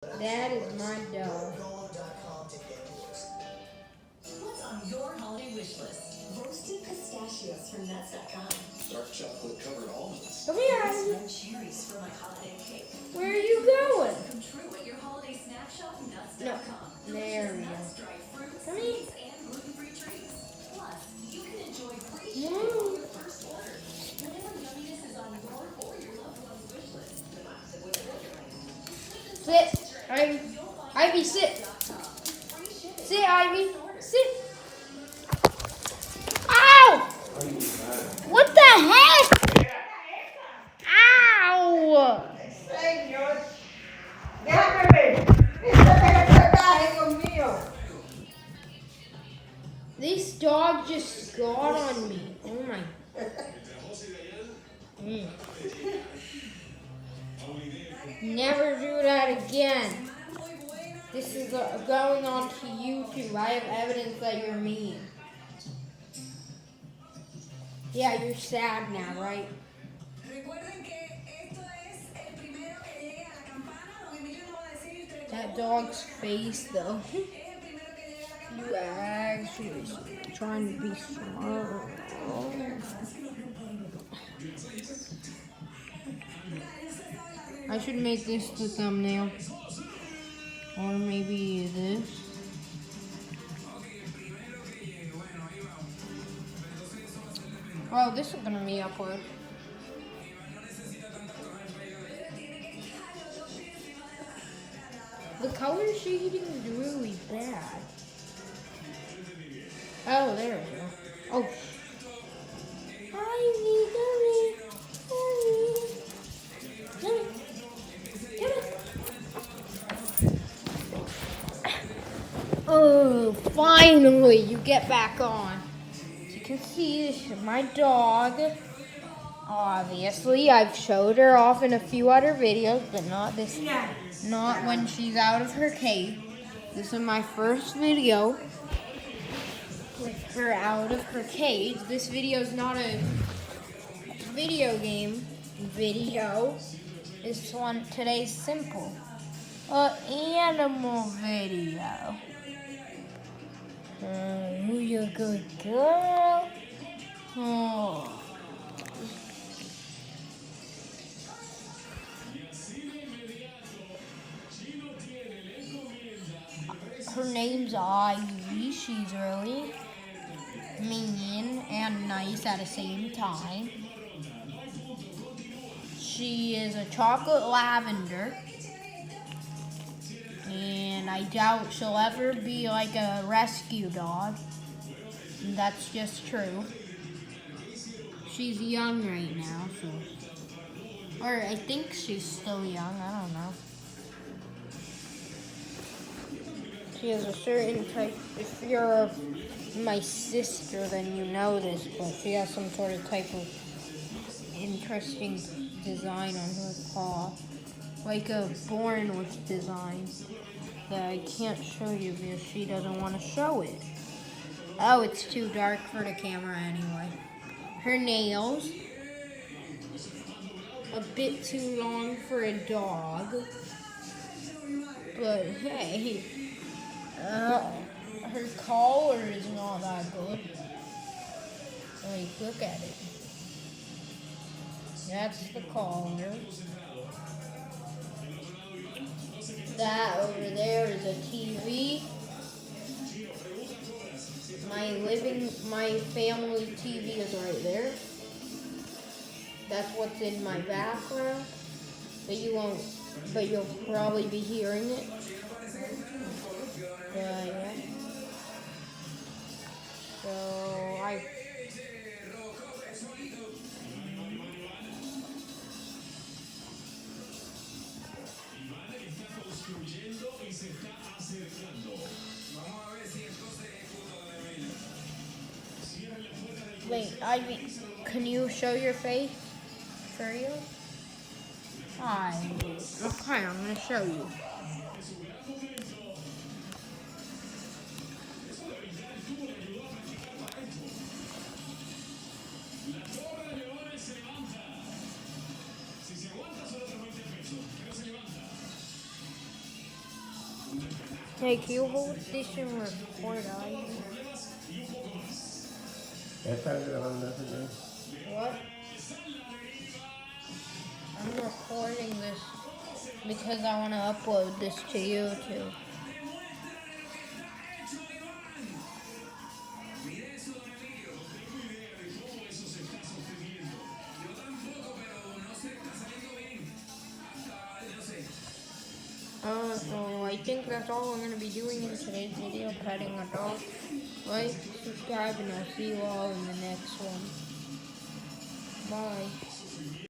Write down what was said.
That is my dog. What's on your holiday wish list? Roasted pistachios from nuts.com. Dark chocolate covered almonds. Come here, Red Ivy. cherries for my holiday cake. Where are you going? Come true at your holiday snack shop, nuts.com. No, there we go. Nuts, dried fruits, Come here. seeds, and gluten-free treats. Plus, you can enjoy free No. shipping on your first order. Whatever yumminess is on your or your loved one's wish list. Sit, Ivy. Ivy, sit. Sit, Ivy. Sit. Ow! What the heck? Ow! Señor, déjame ver. Esto es conmigo. This dog just got on me. Oh my. Never do that again. This is going on to YouTube. I have evidence that you're mean. Yeah, you're sad now, right? That dog's face, though. You actually trying to be smart. I should make this the thumbnail. Or maybe this. Well, this is gonna be upload. The color shading is really bad. Oh, there we go. Oh. Oh, finally, you get back on. As you can see, this is my dog. Obviously, I've showed her off in a few other videos, but not this. Not when she's out of her cage. This is my first video with her out of her cage. This video is not a video game video. This one today's simple. Animal video. You're a good girl. Oh. Her name's Ivy. She's really mean and nice at the same time. She is a chocolate lavender. And I doubt she'll ever be like a rescue dog. And that's just true. She's young right now, so. Or I think she's still young. I don't know. She has a certain type. If you're my sister, then you know this, but she has some sort of type of interesting design on her paw. Like a born with design that I can't show you because she doesn't want to show it. Oh, it's too dark for the camera anyway. Her nails, a bit too long for a dog. But hey, her collar is not that good. Like, look at it. That's the collar. That over there is a TV. My family TV is right there. That's what's in my background. But you'll probably be hearing it. Yeah. So wait, Ivy, can you show your face for real? Hi. Okay, I'm gonna show you. Hey, can you hold this and record audio? Ya está grabando, señor. What? I'm recording this because I want to upload this to YouTube. I think that's all I'm going to be doing in today's video, petting a dog. Like, subscribe, and I'll see you all in the next one. Bye.